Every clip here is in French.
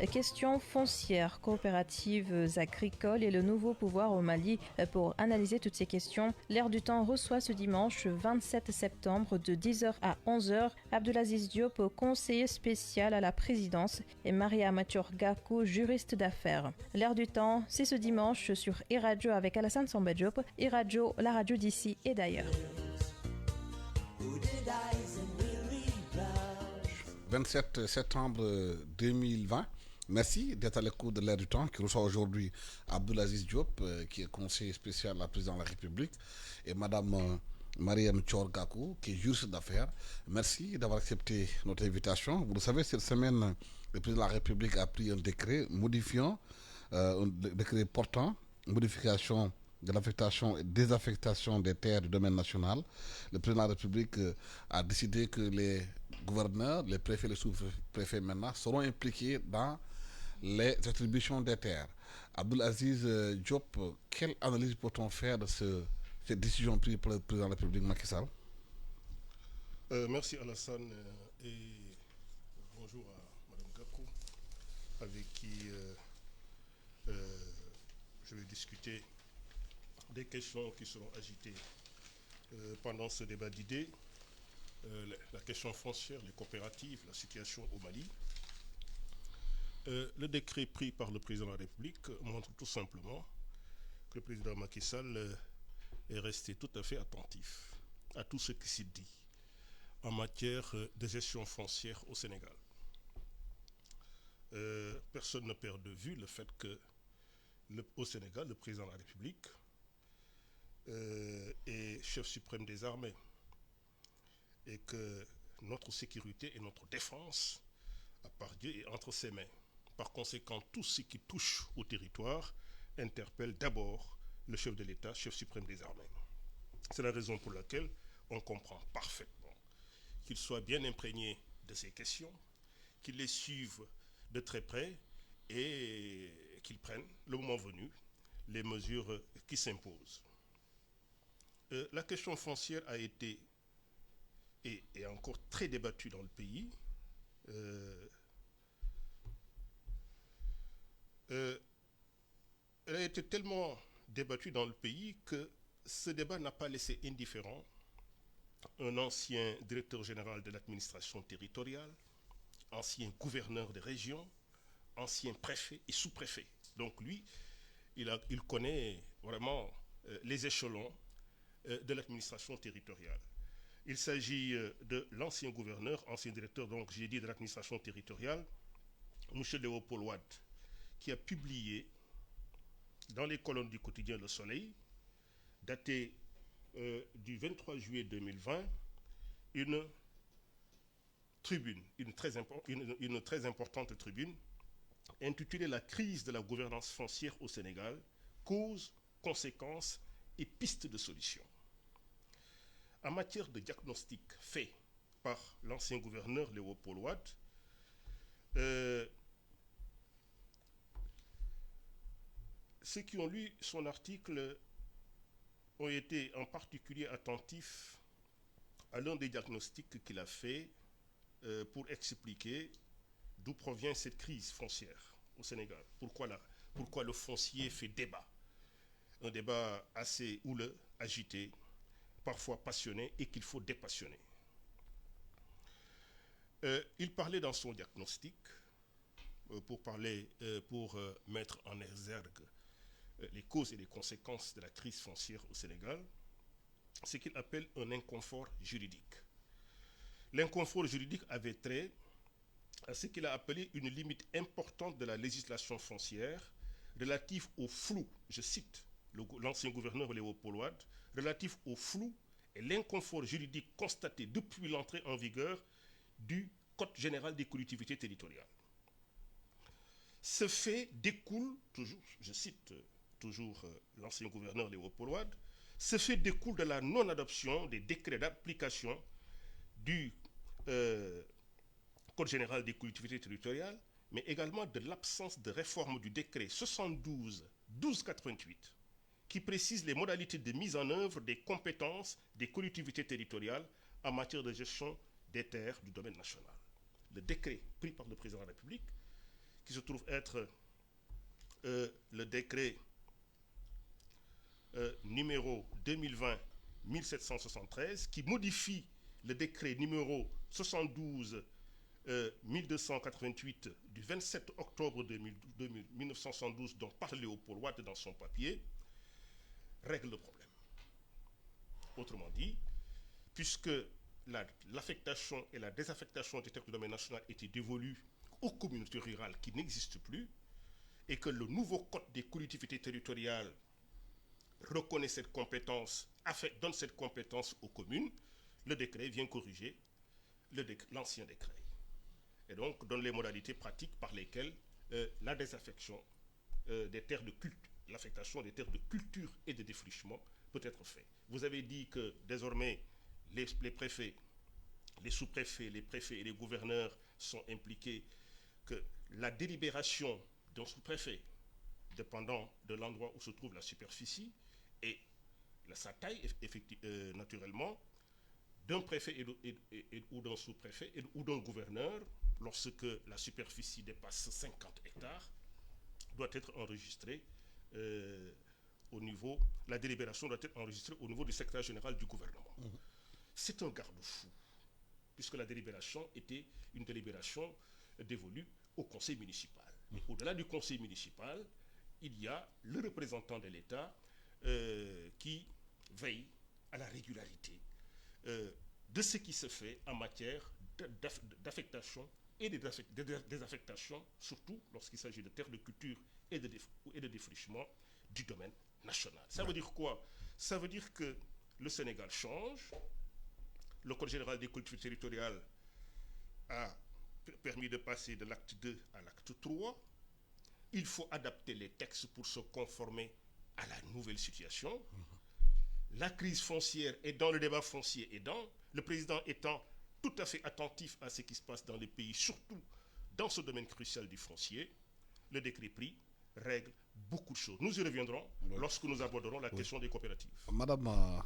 Questions foncières, coopératives agricoles et le nouveau pouvoir au Mali. Pour analyser toutes ces questions, L'Air du Temps reçoit ce dimanche 27 septembre de 10h à 11h Abdelaziz Diop, conseiller spécial à la présidence, et Maria Gakou, juriste d'affaires. L'Air du Temps, c'est ce dimanche sur e-Radio avec Alassane Samba Diop. e-Radio, la radio d'ici et d'ailleurs. 27 septembre 2020. Merci d'être à l'écoute de l'Air du Temps qui reçoit aujourd'hui Abdelaziz Diop, qui est conseiller spécial à la présidence de la République, et Madame Mariam Gakou, qui est juriste d'affaires. Merci d'avoir accepté notre invitation. Vous le savez, cette semaine, le président de la République a pris un décret modifiant, un décret portant modification de l'affectation et désaffectation des terres du domaine national. Le président de la République a décidé que les gouverneurs, les préfets, les sous-préfets maintenant seront impliqués dans les attributions des terres. Abdelaziz Diop, quelle analyse peut-on faire de cette décision prise par le président de la République, Macky Sall? Merci Alassane et bonjour à Madame Gakou, avec qui je vais discuter des questions qui seront agitées pendant ce débat d'idées. La question foncière, les coopératives, la situation au Mali. Le décret pris par le président de la République montre tout simplement que le président Macky Sall est resté tout à fait attentif à tout ce qui s'est dit en matière de gestion foncière au Sénégal. Personne ne perd de vue le fait que au Sénégal, le président de la République est chef suprême des armées et que notre sécurité et notre défense, à part Dieu, est entre ses mains. Par conséquent, tout ce qui touche au territoire interpelle d'abord le chef de l'État, chef suprême des armées. C'est la raison pour laquelle on comprend parfaitement qu'il soit bien imprégné de ces questions, qu'il les suive de très près et qu'il prenne, le moment venu, les mesures qui s'imposent. La question foncière a été et est encore très débattue dans le pays. Elle a été tellement débattue dans le pays que ce débat n'a pas laissé indifférent un ancien directeur général de l'administration territoriale, ancien gouverneur de région, ancien préfet et sous-préfet. Donc lui, il connaît vraiment les échelons de l'administration territoriale. Il s'agit de l'ancien gouverneur, ancien directeur, donc j'ai dit de l'administration territoriale, M. Léopold Wade, qui a publié dans les colonnes du quotidien Le Soleil, daté du 23 juillet 2020, une tribune, une très importante tribune, intitulée La crise de la gouvernance foncière au Sénégal, causes, conséquences et pistes de solutions. En matière de diagnostic fait par l'ancien gouverneur Léopold Wade, ceux qui ont lu son article ont été en particulier attentifs à l'un des diagnostics qu'il a fait pour expliquer d'où provient cette crise foncière au Sénégal. Pourquoi le foncier fait débat. Un débat assez houleux, agité, parfois passionné et qu'il faut dépassionner. Il parlait dans son diagnostic, pour mettre en exergue les causes et les conséquences de la crise foncière au Sénégal, ce qu'il appelle un inconfort juridique. L'inconfort juridique avait trait à ce qu'il a appelé une limite importante de la législation foncière relative au flou, je cite l'ancien gouverneur Léopold Wade, relatif au flou et l'inconfort juridique constaté depuis l'entrée en vigueur du Code général des collectivités territoriales. Ce fait découle, toujours, je cite toujours l'ancien gouverneur Léopold Wade, ce fait découle de la non-adoption des décrets d'application du Code général des collectivités territoriales, mais également de l'absence de réforme du décret 72-1288 qui précise les modalités de mise en œuvre des compétences des collectivités territoriales en matière de gestion des terres du domaine national. Le décret pris par le président de la République, qui se trouve être le décret numéro 2020-1773, qui modifie le décret numéro 72-1288 du 27 octobre 1972, dont parle Léopold Watt dans son papier, règle le problème. Autrement dit, puisque l'affectation et la désaffectation des terres du domaine national étaient dévolues aux communautés rurales qui n'existent plus, et que le nouveau code des collectivités territoriales reconnaît cette compétence, donne cette compétence aux communes, le décret vient corriger l'ancien décret. Et donc donne les modalités pratiques par lesquelles la désaffection des terres de culte, l'affectation des terres de culture et de défrichement peut être faite. Vous avez dit que désormais les préfets, les sous-préfets, les préfets et les gouverneurs sont impliqués, que la délibération d'un sous-préfet, dépendant de l'endroit où se trouve la superficie et sa taille, naturellement, d'un préfet ou d'un sous-préfet ou d'un gouverneur, lorsque la superficie dépasse 50 hectares, doit être enregistrée la délibération doit être enregistrée au niveau du secrétaire général du gouvernement. C'est un garde-fou, puisque la délibération était une délibération dévolue au conseil municipal. Et au-delà du conseil municipal, il y a le représentant de l'État qui veille à la régularité de ce qui se fait en matière d'affectation et de désaffectation, surtout lorsqu'il s'agit de terres de culture et de défrichement du domaine national. Ça veut dire quoi? Ça veut dire que le Sénégal change, le Code général des collectivités territoriales a permis de passer de l'acte 2 à l'acte 3. Il faut adapter les textes pour se conformer à la nouvelle situation. La crise foncière est dans, le débat foncier est dans, le président étant tout à fait attentif à ce qui se passe dans les pays, surtout dans ce domaine crucial du foncier. Le décret pris règle beaucoup de choses. Nous y reviendrons lorsque nous aborderons la question des coopératives. Madame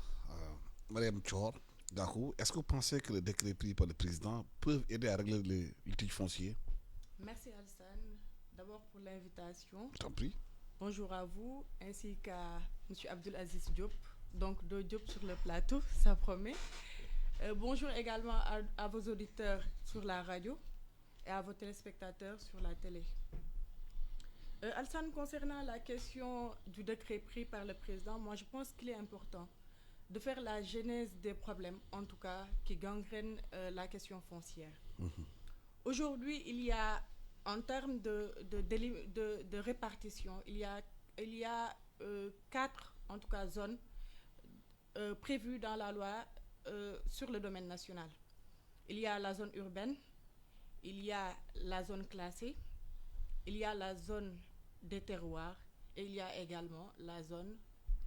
Thior Gakou, est-ce que vous pensez que les décrets pris par le président peuvent aider à régler les litiges fonciers? Merci Alsane, d'abord pour l'invitation. Je t'en prie. Bonjour à vous, ainsi qu'à M. Abdul Aziz Diop, donc deux Diop sur le plateau, ça promet. Bonjour également à vos auditeurs sur la radio et à vos téléspectateurs sur la télé. Alsane, concernant la question du décret pris par le président, moi je pense qu'il est important de faire la genèse des problèmes, en tout cas, qui gangrènent la question foncière. Aujourd'hui, il y a, en termes de répartition, il y a 4, en tout cas, zones prévues dans la loi sur le domaine national. Il y a la zone urbaine, il y a la zone classée, il y a la zone des terroirs et il y a également la zone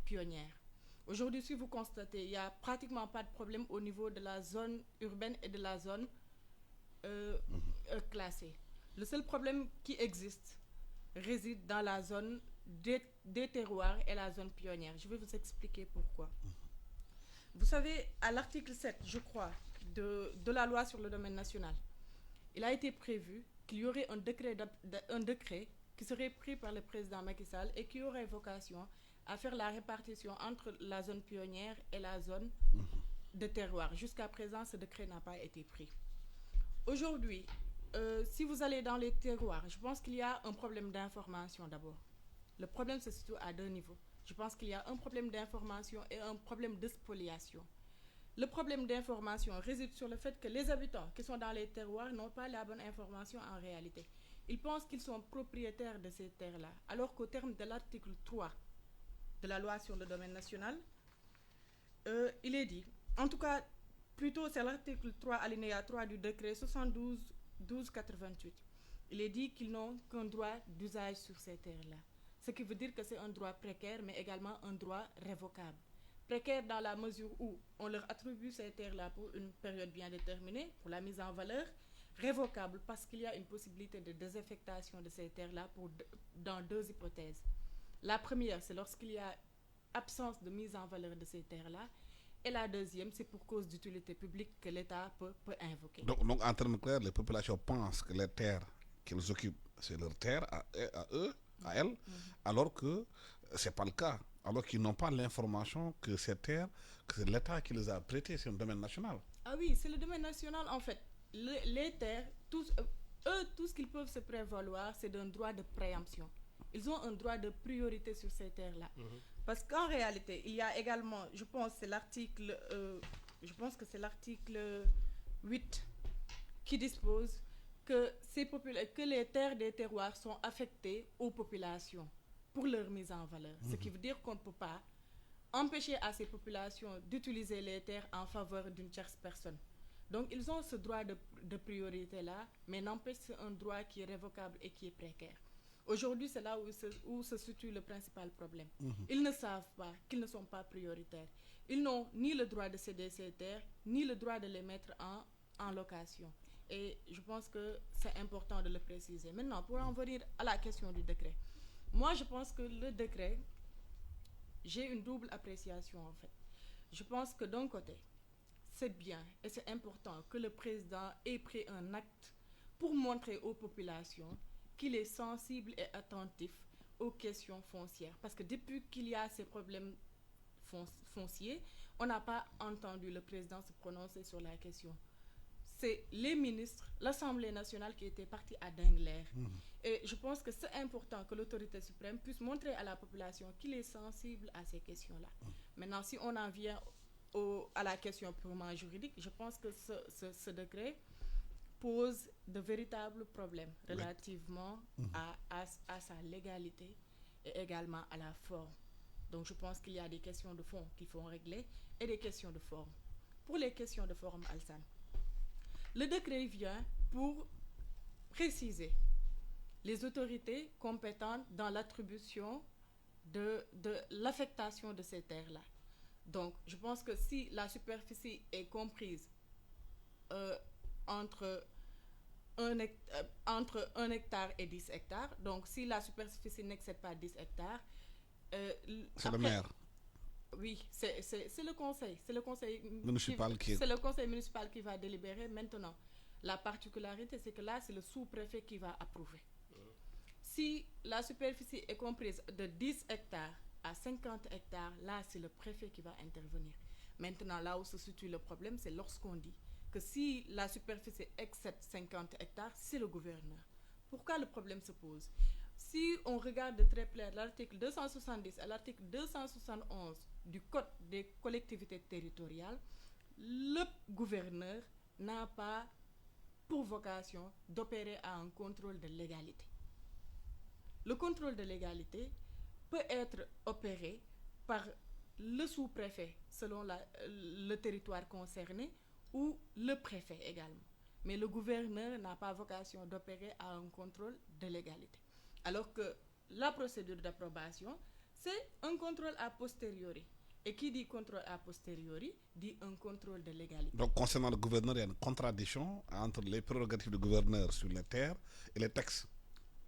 pionnière. Aujourd'hui, si vous constatez, il n'y a pratiquement pas de problème au niveau de la zone urbaine et de la zone classée. Le seul problème qui existe réside dans la zone des terroirs et la zone pionnière. Je vais vous expliquer pourquoi. Vous savez, à l'article 7, je crois, de la loi sur le domaine national, il a été prévu qu'il y aurait un décret qui serait pris par le président Macky Sall et qui aurait vocation à faire la répartition entre la zone pionnière et la zone de terroir. Jusqu'à présent, ce décret n'a pas été pris. Aujourd'hui, si vous allez dans les terroirs, je pense qu'il y a un problème d'information d'abord. Le problème se situe à 2 niveaux. Je pense qu'il y a un problème d'information et un problème de spoliation. Le problème d'information réside sur le fait que les habitants qui sont dans les terroirs n'ont pas la bonne information en réalité. Ils pensent qu'ils sont propriétaires de ces terres-là, alors qu'au terme de l'article 3 de la loi sur le domaine national, il est dit, en tout cas, plutôt c'est l'article 3, alinéa 3 du décret 72-1288. Il est dit qu'ils n'ont qu'un droit d'usage sur ces terres-là. Ce qui veut dire que c'est un droit précaire, mais également un droit révocable. Précaire dans la mesure où on leur attribue ces terres-là pour une période bien déterminée, pour la mise en valeur, révocable parce qu'il y a une possibilité de désaffectation de ces terres-là dans 2 hypothèses. La première, c'est lorsqu'il y a absence de mise en valeur de ces terres-là. Et la deuxième, c'est pour cause d'utilité publique que l'État peut invoquer. Donc, en termes clairs, les populations pensent que les terres qu'elles occupent c'est leur terre à eux, à elles, alors que c'est pas le cas. Alors qu'ils n'ont pas l'information que ces terres, que c'est l'État qui les a prêtées, c'est un domaine national. Ah oui, c'est le domaine national en fait. Les terres, eux, tout ce qu'ils peuvent se prévaloir, c'est d'un droit de préemption. Ils ont un droit de priorité sur ces terres-là. Parce qu'en réalité, il y a également, je pense que c'est l'article 8 qui dispose que les terres des terroirs sont affectées aux populations pour leur mise en valeur. Ce qui veut dire qu'on ne peut pas empêcher à ces populations d'utiliser les terres en faveur d'une tierce personne. Donc ils ont ce droit de priorité-là, mais n'empêche c'est un droit qui est révocable et qui est précaire. Aujourd'hui, c'est là où se situe le principal problème. Ils ne savent pas qu'ils ne sont pas prioritaires. Ils n'ont ni le droit de céder ces terres, ni le droit de les mettre en location. Et je pense que c'est important de le préciser. Maintenant, pour en venir à la question du décret. Moi, je pense que le décret, j'ai une double appréciation en fait. Je pense que d'un côté, c'est bien et c'est important que le président ait pris un acte pour montrer aux populations qu'il est sensible et attentif aux questions foncières. Parce que depuis qu'il y a ces problèmes fonciers, on n'a pas entendu le président se prononcer sur la question. C'est les ministres, l'Assemblée nationale qui était partie à Dengler. Et je pense que c'est important que l'autorité suprême puisse montrer à la population qu'il est sensible à ces questions-là. Maintenant, si on en vient à la question purement juridique, je pense que ce décret pose de véritables problèmes relativement à sa légalité et également à la forme. Donc je pense qu'il y a des questions de fond qu'il faut régler et des questions de forme. Pour les questions de forme, Alsan, le décret vient pour préciser les autorités compétentes dans l'attribution de l'affectation de ces terres-là. Donc, je pense que si la superficie est comprise entre 1 hectare et 10 hectares, donc si la superficie n'excède pas 10 hectares... c'est le maire. Oui, c'est le conseil. C'est le conseil municipal c'est le conseil municipal qui va délibérer. Maintenant, la particularité, c'est que là, c'est le sous-préfet qui va approuver. Si la superficie est comprise de 10 hectares à 50 hectares, là, c'est le préfet qui va intervenir. Maintenant, là où se situe le problème, c'est lorsqu'on dit que si la superficie excède 50 hectares, c'est le gouverneur. Pourquoi le problème se pose? Si on regarde de très près l'article 270 à l'article 271 du Code des collectivités territoriales, le gouverneur n'a pas pour vocation d'opérer à un contrôle de légalité. Le contrôle de légalité peut être opéré par le sous-préfet selon le territoire concerné ou le préfet également. Mais le gouverneur n'a pas vocation d'opérer à un contrôle de légalité. Alors que la procédure d'approbation, c'est un contrôle a posteriori. Et qui dit contrôle a posteriori, dit un contrôle de légalité. Donc, concernant le gouverneur, il y a une contradiction entre les prérogatives du gouverneur sur les terres et les textes.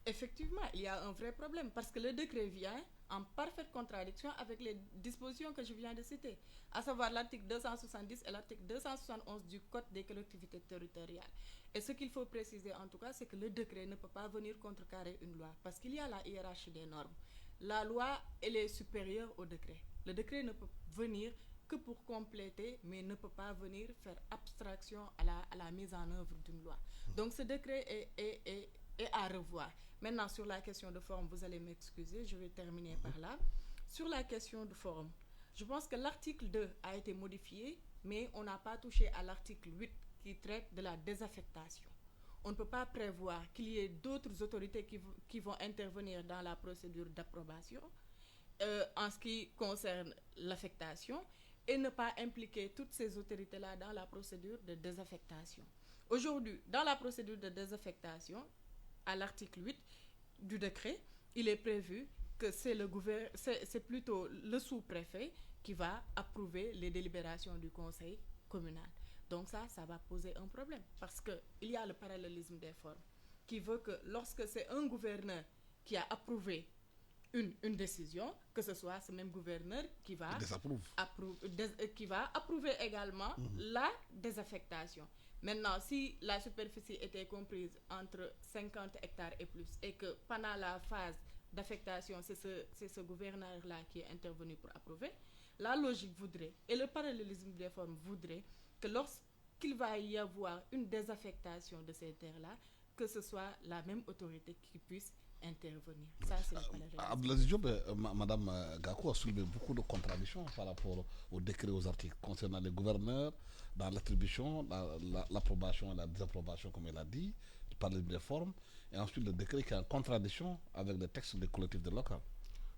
Effectivement, il y a un vrai problème parce que le décret vient en parfaite contradiction avec les dispositions que je viens de citer, à savoir l'article 270 et l'article 271 du Code des collectivités territoriales. Et ce qu'il faut préciser en tout cas, c'est que le décret ne peut pas venir contrecarrer une loi parce qu'il y a la hiérarchie des normes. La loi, elle est supérieure au décret. Le décret ne peut venir que pour compléter, mais ne peut pas venir faire abstraction à la mise en œuvre d'une loi. Donc ce décret est à revoir. Maintenant, sur la question de forme, vous allez m'excuser, je vais terminer par là. Sur la question de forme, je pense que l'article 2 a été modifié, mais on n'a pas touché à l'article 8 qui traite de la désaffectation. On ne peut pas prévoir qu'il y ait d'autres autorités qui vont intervenir dans la procédure d'approbation en ce qui concerne l'affectation et ne pas impliquer toutes ces autorités-là dans la procédure de désaffectation. Aujourd'hui, dans la procédure de désaffectation, à l'article 8 du décret, il est prévu que c'est plutôt le sous-préfet qui va approuver les délibérations du conseil communal. Donc ça va poser un problème parce qu'il y a le parallélisme des formes qui veut que lorsque c'est un gouverneur qui a approuvé une décision, que ce soit ce même gouverneur qui va approuver également la désaffectation. Maintenant, si la superficie était comprise entre 50 hectares et plus, et que pendant la phase d'affectation, c'est ce gouverneur-là qui est intervenu pour approuver, la logique voudrait, et le parallélisme des formes voudrait, que lorsqu'il va y avoir une désaffectation de ces terres-là, que ce soit la même autorité qui puisse intervenir. Ça, c'est le parallélisme. Abdelaziz Diop, Madame Gakou a soulevé beaucoup de contradictions par rapport au décret, aux articles concernant les gouverneurs, dans l'attribution, l'approbation et la désapprobation, comme elle a dit, par les réformes, et ensuite le décret qui est en contradiction avec le texte des collectivités locales.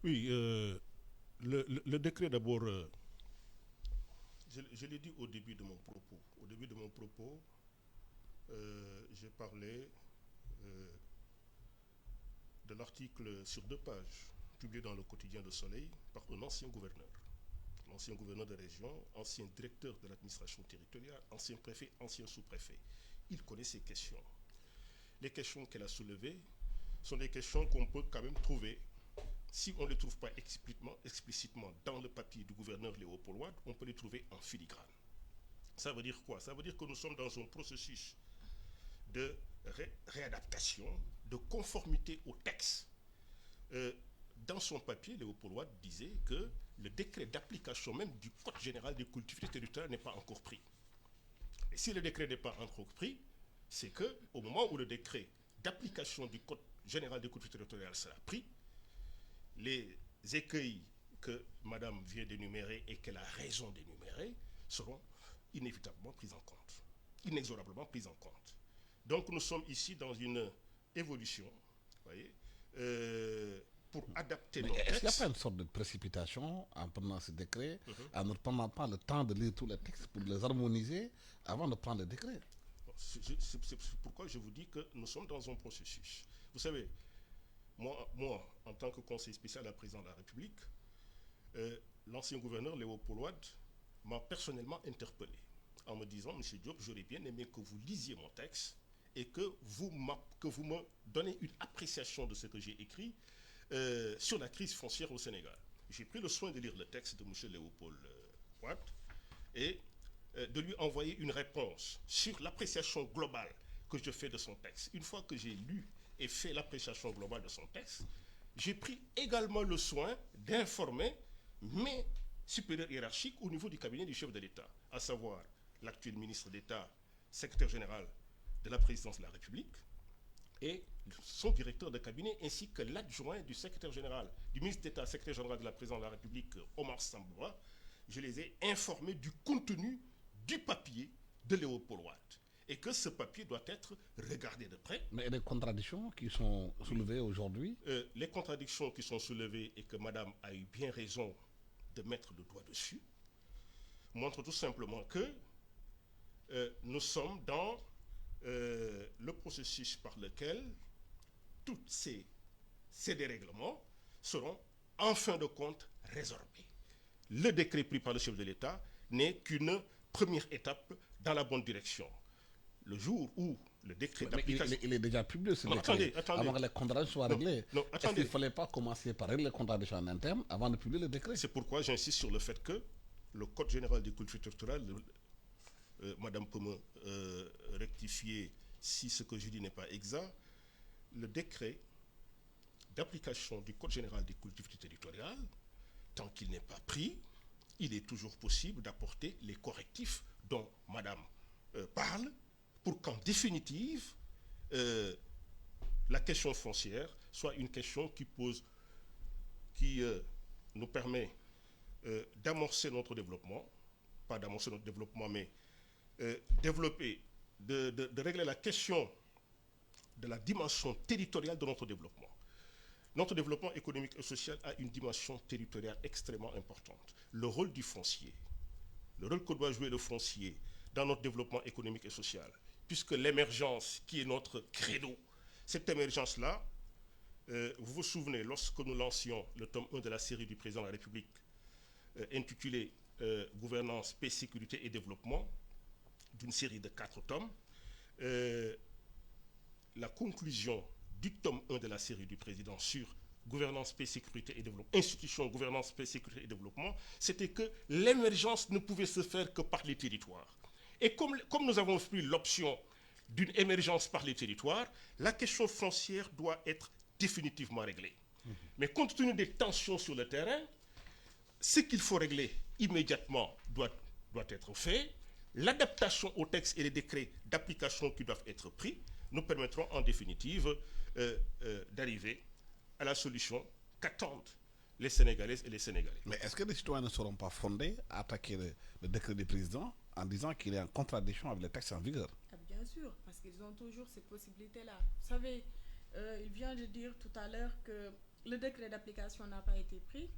Oui, le décret d'abord, je l'ai dit au début de mon propos. Au début de mon propos, j'ai parlé de l'article sur 2 pages, publié dans le quotidien Le Soleil par un ancien gouverneur de région, ancien directeur de l'administration territoriale, ancien préfet, ancien sous-préfet. Il connaît ces questions. Les questions qu'elle a soulevées sont des questions qu'on peut quand même trouver, si on ne les trouve pas explicitement dans le papier du gouverneur Léopold Wade, on peut les trouver en filigrane. Ça veut dire quoi? Ça veut dire que nous sommes dans un processus de réadaptation, de conformité au texte. Dans son papier, Léopold Wade disait que le décret d'application même du Code général des collectivités territoriales n'est pas encore pris. Et si le décret n'est pas encore pris, c'est qu'au moment où le décret d'application du Code général des collectivités territoriales sera pris, les écueils que Madame vient d'énumérer et qu'elle a raison d'énumérer seront inévitablement pris en compte, inexorablement pris en compte. Donc nous sommes ici dans une évolution, voyez, pour adapter nos textes. Est-ce qu'il n'y a pas une sorte de précipitation en prenant ce décret, en ne prenant pas le temps de lire tous les textes pour les harmoniser avant de prendre le décret? C'est pourquoi je vous dis que nous sommes dans un processus. Vous savez, moi en tant que conseiller spécial à la présidence de la République, l'ancien gouverneur Léopold Wade m'a personnellement interpellé en me disant: Monsieur Diop, j'aurais bien aimé que vous lisiez mon texte et que vous me donnez une appréciation de ce que j'ai écrit sur la crise foncière au Sénégal. J'ai pris le soin de lire le texte de monsieur Léopold Wade et de lui envoyer une réponse sur l'appréciation globale que je fais de son texte. Une fois que j'ai lu et fait l'appréciation globale de son texte, j'ai pris également le soin d'informer mes supérieurs hiérarchiques au niveau du cabinet du chef de l'État, à savoir l'actuel ministre d'État, secrétaire général de la présidence de la République, et son directeur de cabinet, ainsi que l'adjoint du secrétaire général, du ministre d'État, secrétaire général de la présidence de la République, Omar Samboua. Je les ai informés du contenu du papier de Léopold Wade, et que ce papier doit être regardé de près. Mais les contradictions qui sont soulevées aujourd'hui? Les contradictions qui sont soulevées, et que madame a eu bien raison de mettre le doigt dessus, montrent tout simplement que nous sommes dans le processus par lequel tous ces dérèglements seront en fin de compte résorbés. Le décret pris par le chef de l'État n'est qu'une première étape dans la bonne direction. Le jour où le décret d'application... Il est déjà publié, ce décret, attendez. avant que les contradictions soient réglées. Est-ce qu'il ne fallait pas commencer par régler les contradictions en interne avant de publier le décret? C'est pourquoi j'insiste sur le fait que le Code général des collectivités territoriales, madame peut me rectifier si ce que je dis n'est pas exact, le décret d'application du Code général des collectivités territoriales, tant qu'il n'est pas pris, il est toujours possible d'apporter les correctifs dont madame parle, pour qu'en définitive, la question foncière soit une question qui nous permet d'amorcer notre développement, pas d'amorcer notre développement, mais développer, de régler la question de la dimension territoriale de notre développement. Notre développement économique et social a une dimension territoriale extrêmement importante. Le rôle du foncier, le rôle que doit jouer le foncier dans notre développement économique et social, puisque l'émergence qui est notre credo, cette émergence-là, vous vous souvenez, lorsque nous lancions le tome 1 de la série du président de la République, intitulé Gouvernance, paix, sécurité et développement, d'une série de 4 tomes, la conclusion du tome 1 de la série du président sur gouvernance, paix, sécurité et développement, institution, gouvernance, paix, sécurité et développement, c'était que l'émergence ne pouvait se faire que par les territoires. Et comme nous avons pris l'option d'une émergence par les territoires, la question foncière doit être définitivement réglée. Mais compte tenu des tensions sur le terrain, ce qu'il faut régler immédiatement doit être fait. L'adaptation aux textes et les décrets d'application qui doivent être pris nous permettront en définitive d'arriver à la solution qu'attendent les Sénégalaises et les Sénégalais. Mais est-ce que les citoyens ne seront pas fondés à attaquer le décret du président en disant qu'il est en contradiction avec les textes en vigueur? Bien sûr, parce qu'ils ont toujours cette possibilité-là. Vous savez, il vient de dire tout à l'heure que le décret d'application n'a pas été pris,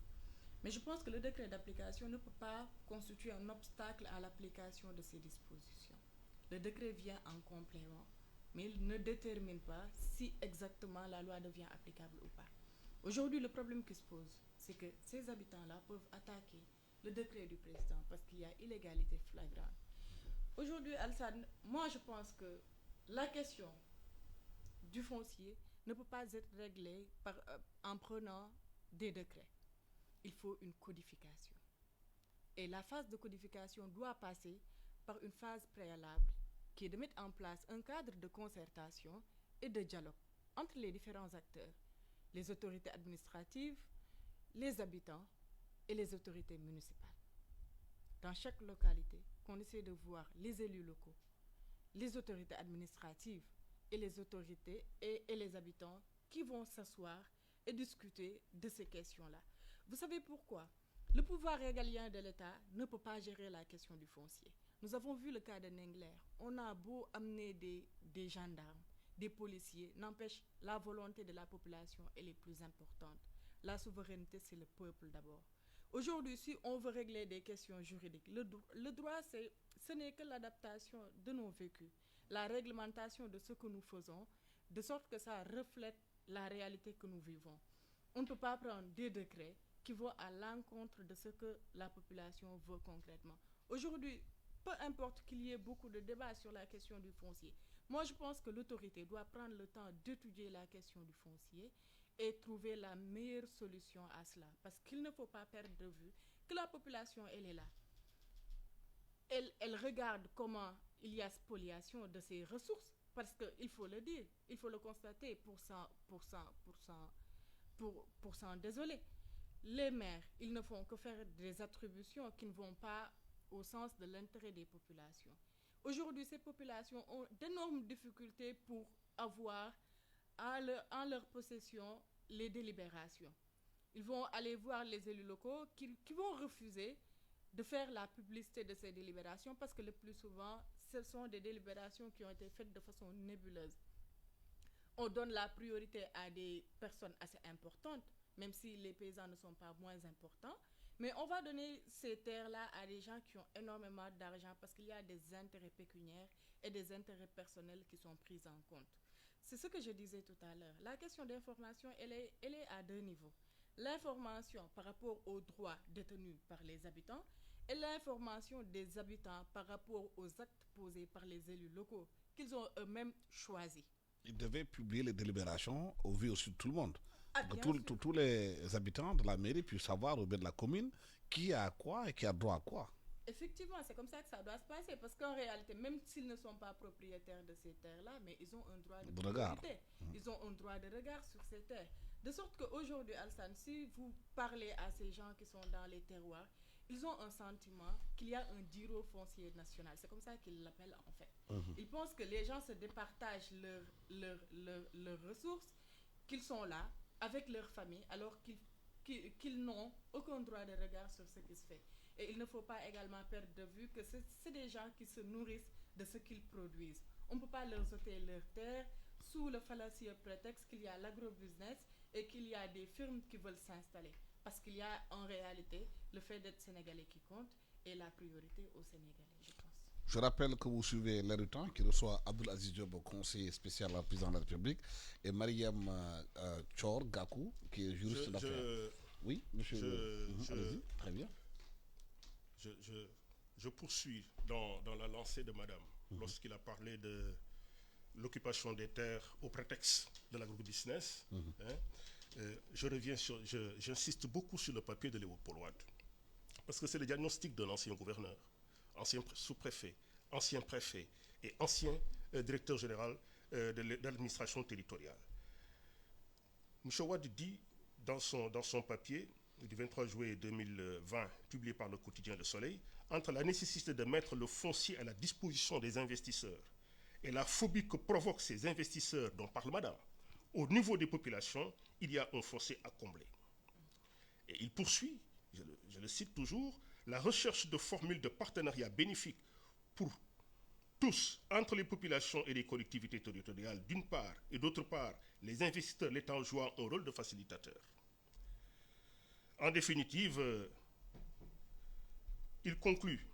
mais je pense que le décret d'application ne peut pas constituer un obstacle à l'application de ces dispositions. Le décret vient en complément, mais il ne détermine pas si exactement la loi devient applicable ou pas. Aujourd'hui, le problème qui se pose, c'est que ces habitants-là peuvent attaquer le décret du président parce qu'il y a illégalité flagrante. Aujourd'hui, Alassane, moi je pense que la question du foncier ne peut pas être réglée en prenant des décrets. Il faut une codification. Et la phase de codification doit passer par une phase préalable qui est de mettre en place un cadre de concertation et de dialogue entre les différents acteurs, les autorités administratives, les habitants et les autorités municipales. Dans chaque localité, qu'on essaie de voir les élus locaux, les autorités administratives et les autorités et les habitants qui vont s'asseoir et discuter de ces questions-là. Vous savez pourquoi? Le pouvoir régalien de l'État ne peut pas gérer la question du foncier. Nous avons vu le cas de Nengler. On a beau amener des gendarmes, des policiers, n'empêche, la volonté de la population est la plus importante. La souveraineté, c'est le peuple d'abord. Aujourd'hui, si on veut régler des questions juridiques, le droit, ce n'est que l'adaptation de nos vécus, la réglementation de ce que nous faisons, de sorte que ça reflète la réalité que nous vivons. On ne peut pas prendre des décrets qui vont à l'encontre de ce que la population veut concrètement. Aujourd'hui, peu importe qu'il y ait beaucoup de débats sur la question du foncier, moi je pense que l'autorité doit prendre le temps d'étudier la question du foncier et trouver la meilleure solution à cela. Parce qu'il ne faut pas perdre de vue que la population, elle est là. Elle regarde comment il y a spoliation de ses ressources, parce qu'il faut le dire, il faut le constater pour s'en désoler. Les maires, ils ne font que faire des attributions qui ne vont pas au sens de l'intérêt des populations. Aujourd'hui, ces populations ont d'énormes difficultés pour avoir en leur possession les délibérations. Ils vont aller voir les élus locaux qui vont refuser de faire la publicité de ces délibérations parce que le plus souvent, ce sont des délibérations qui ont été faites de façon nébuleuse. On donne la priorité à des personnes assez importantes, même si les paysans ne sont pas moins importants, mais on va donner ces terres-là à des gens qui ont énormément d'argent parce qu'il y a des intérêts pécuniaires et des intérêts personnels qui sont pris en compte. C'est ce que je disais tout à l'heure. La question d'information, elle est à deux niveaux. L'information par rapport aux droits détenus par les habitants et l'information des habitants par rapport aux actes posés par les élus locaux qu'ils ont eux-mêmes choisis. Ils devaient publier les délibérations au vu aussi de tout le monde. Bien Que tous les habitants de la mairie puissent savoir, ou bien de la commune, qui a quoi et qui a droit à quoi. Effectivement, c'est comme ça que ça doit se passer, parce qu'en réalité, même s'ils ne sont pas propriétaires de ces terres-là, mais ils ont un droit de regard. Ils ont un droit de regard sur ces terres. De sorte qu'aujourd'hui, Alassane, si vous parlez à ces gens qui sont dans les terroirs, ils ont un sentiment qu'il y a un giro foncier national. C'est comme ça qu'ils l'appellent en fait. Ils pensent que les gens se départagent leurs ressources, qu'ils sont là avec leur famille, alors qu'ils n'ont aucun droit de regard sur ce qui se fait. Et il ne faut pas également perdre de vue que c'est des gens qui se nourrissent de ce qu'ils produisent. On ne peut pas leur ôter leur terre sous le fallacieux prétexte qu'il y a l'agrobusiness et qu'il y a des firmes qui veulent s'installer. Parce qu'il y a en réalité le fait d'être sénégalais qui compte et la priorité aux Sénégalais, je pense. Je rappelle que vous suivez L'Air du Temps qui reçoit Abdoul Aziz Diop, conseiller spécial à la présidence de la République, et Mariam Chor Gakou, qui est juriste d'affaires. Oui, monsieur. Allez-y, très bien. Je poursuis dans la lancée de madame lorsqu'il a parlé de l'occupation des terres au prétexte de l'agrobusiness. J'insiste beaucoup sur le papier de Léopold Wade parce que c'est le diagnostic d'un ancien gouverneur, ancien sous-préfet, ancien préfet et ancien directeur général de l'administration territoriale. M. Wade dit dans son papier du 23 juillet 2020, publié par le quotidien Le Soleil, entre la nécessité de mettre le foncier à la disposition des investisseurs et la phobie que provoquent ces investisseurs dont parle Madame, au niveau des populations, il y a un fossé à combler. Et il poursuit, je le cite toujours, la recherche de formules de partenariat bénéfiques pour tous, entre les populations et les collectivités territoriales d'une part, et d'autre part, les investisseurs, l'État jouant un rôle de facilitateur. En définitive, il conclut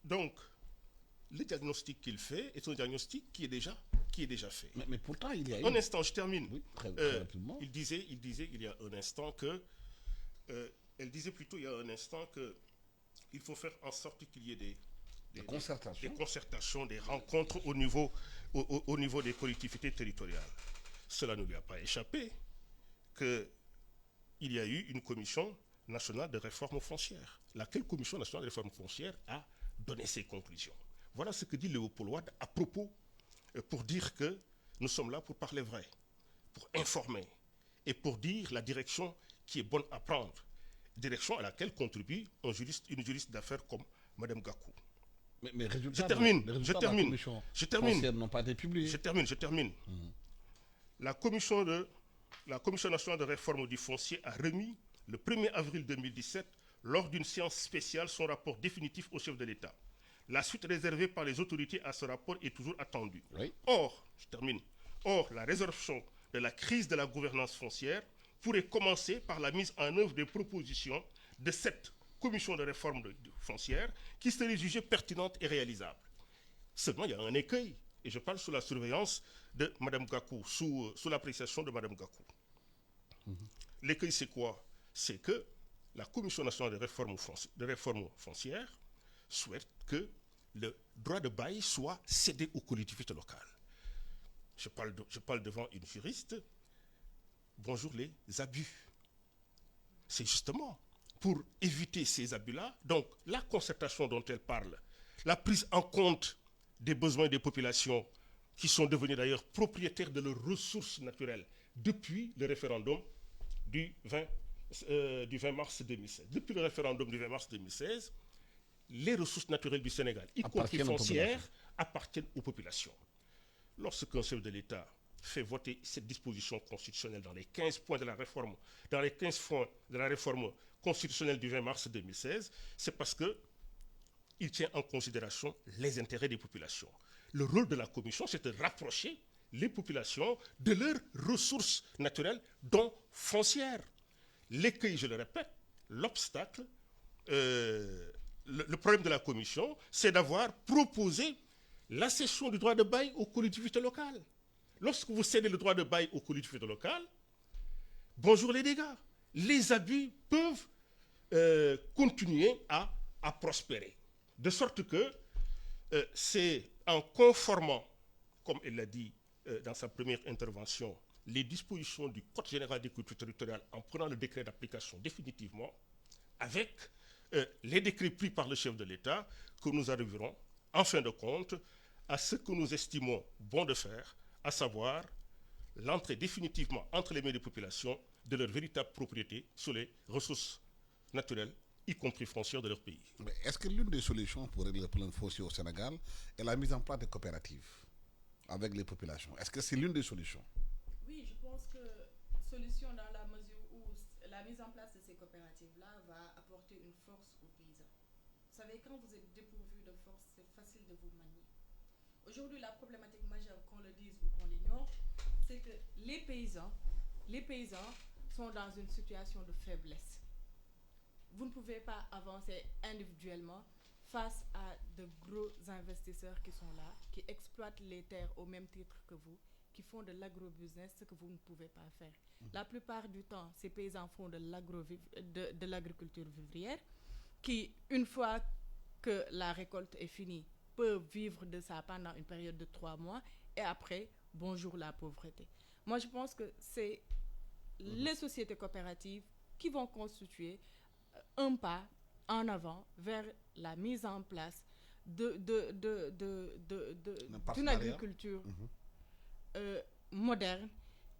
donc, le diagnostic qu'il fait est un diagnostic qui est déjà fait. Mais pourtant, il y a un instant, je termine. Oui, très rapidement. Il disait il y a un instant que... elle disait plutôt il y a un instant qu'il faut faire en sorte qu'il y ait des concertations, des rencontres au niveau des collectivités territoriales. Cela ne lui a pas échappé qu'il y a eu une commission nationale de réforme foncière. Laquelle commission nationale de réforme foncière a donné ses conclusions. Voilà ce que dit Léopold Wade à propos, pour dire que nous sommes là pour parler vrai, pour informer et pour dire la direction qui est bonne à prendre. Direction à laquelle contribue une juriste d'affaires comme Mme Gakou. Mais je termine. N'ont pas été publiés. Je termine. La commission nationale de réforme du foncier a remis le 1er avril 2017, lors d'une séance spéciale, son rapport définitif au chef de l'État. La suite réservée par les autorités à ce rapport est toujours attendue. Oui. Or, la résorption de la crise de la gouvernance foncière pourrait commencer par la mise en œuvre des propositions de cette commission de réforme foncière qui serait jugée pertinente et réalisable. Seulement, il y a un écueil, et je parle sous la surveillance de Mme Gakou, sous l'appréciation de Mme Gakou. L'écueil, c'est quoi? C'est que la Commission nationale de réforme foncière souhaite que le droit de bail soit cédé aux collectivités locales. Je parle devant une juriste. Bonjour les abus. C'est justement pour éviter ces abus-là, donc la concertation dont elle parle, la prise en compte des besoins des populations qui sont devenues d'ailleurs propriétaires de leurs ressources naturelles depuis le référendum du 20 mars 2016. Depuis le référendum du 20 mars 2016, les ressources naturelles du Sénégal, y compris foncières, appartiennent aux populations. Lorsqu'un chef de l'État fait voter cette disposition constitutionnelle dans les 15 points de la réforme, constitutionnelle du 20 mars 2016, c'est parce qu'il tient en considération les intérêts des populations. Le rôle de la commission, c'est de rapprocher les populations de leurs ressources naturelles, dont foncières. L'écueil, je le répète, l'obstacle, le problème de la commission, c'est d'avoir proposé la cession du droit de bail aux collectivités locales. Lorsque vous cédez le droit de bail aux collectivités locales, bonjour les dégâts. Les abus peuvent continuer à prospérer. De sorte que c'est en conformant, comme elle l'a dit dans sa première intervention, les dispositions du Code général des collectivités territoriales en prenant le décret d'application définitivement, avec les décrets pris par le chef de l'État, que nous arriverons, en fin de compte, à ce que nous estimons bon de faire, à savoir l'entrée définitivement entre les mains des populations de leur véritable propriété sur les ressources naturelles, y compris foncières de leur pays. Mais est-ce que l'une des solutions pour régler le problème foncier au Sénégal est la mise en place de coopératives avec les populations? Est-ce que c'est l'une des solutions? Oui, je pense que solution dans la mesure où la mise en place de ces coopératives-là va apporter une force aux paysans. Vous savez, quand vous êtes dépourvu de force, c'est facile de vous manier. Aujourd'hui, la problématique majeure, qu'on le dise ou qu'on l'ignore, c'est que les paysans sont dans une situation de faiblesse. Vous ne pouvez pas avancer individuellement face à de gros investisseurs qui sont là, qui exploitent les terres au même titre que vous, qui font de l'agrobusiness, ce que vous ne pouvez pas faire. La plupart du temps, ces paysans font de l'agriculture vivrière, qui, une fois que la récolte est finie, peuvent vivre de ça pendant une période de 3 mois, et après, bonjour la pauvreté. Moi, je pense que c'est les sociétés coopératives qui vont constituer un pas en avant vers la mise en place d'une agriculture moderne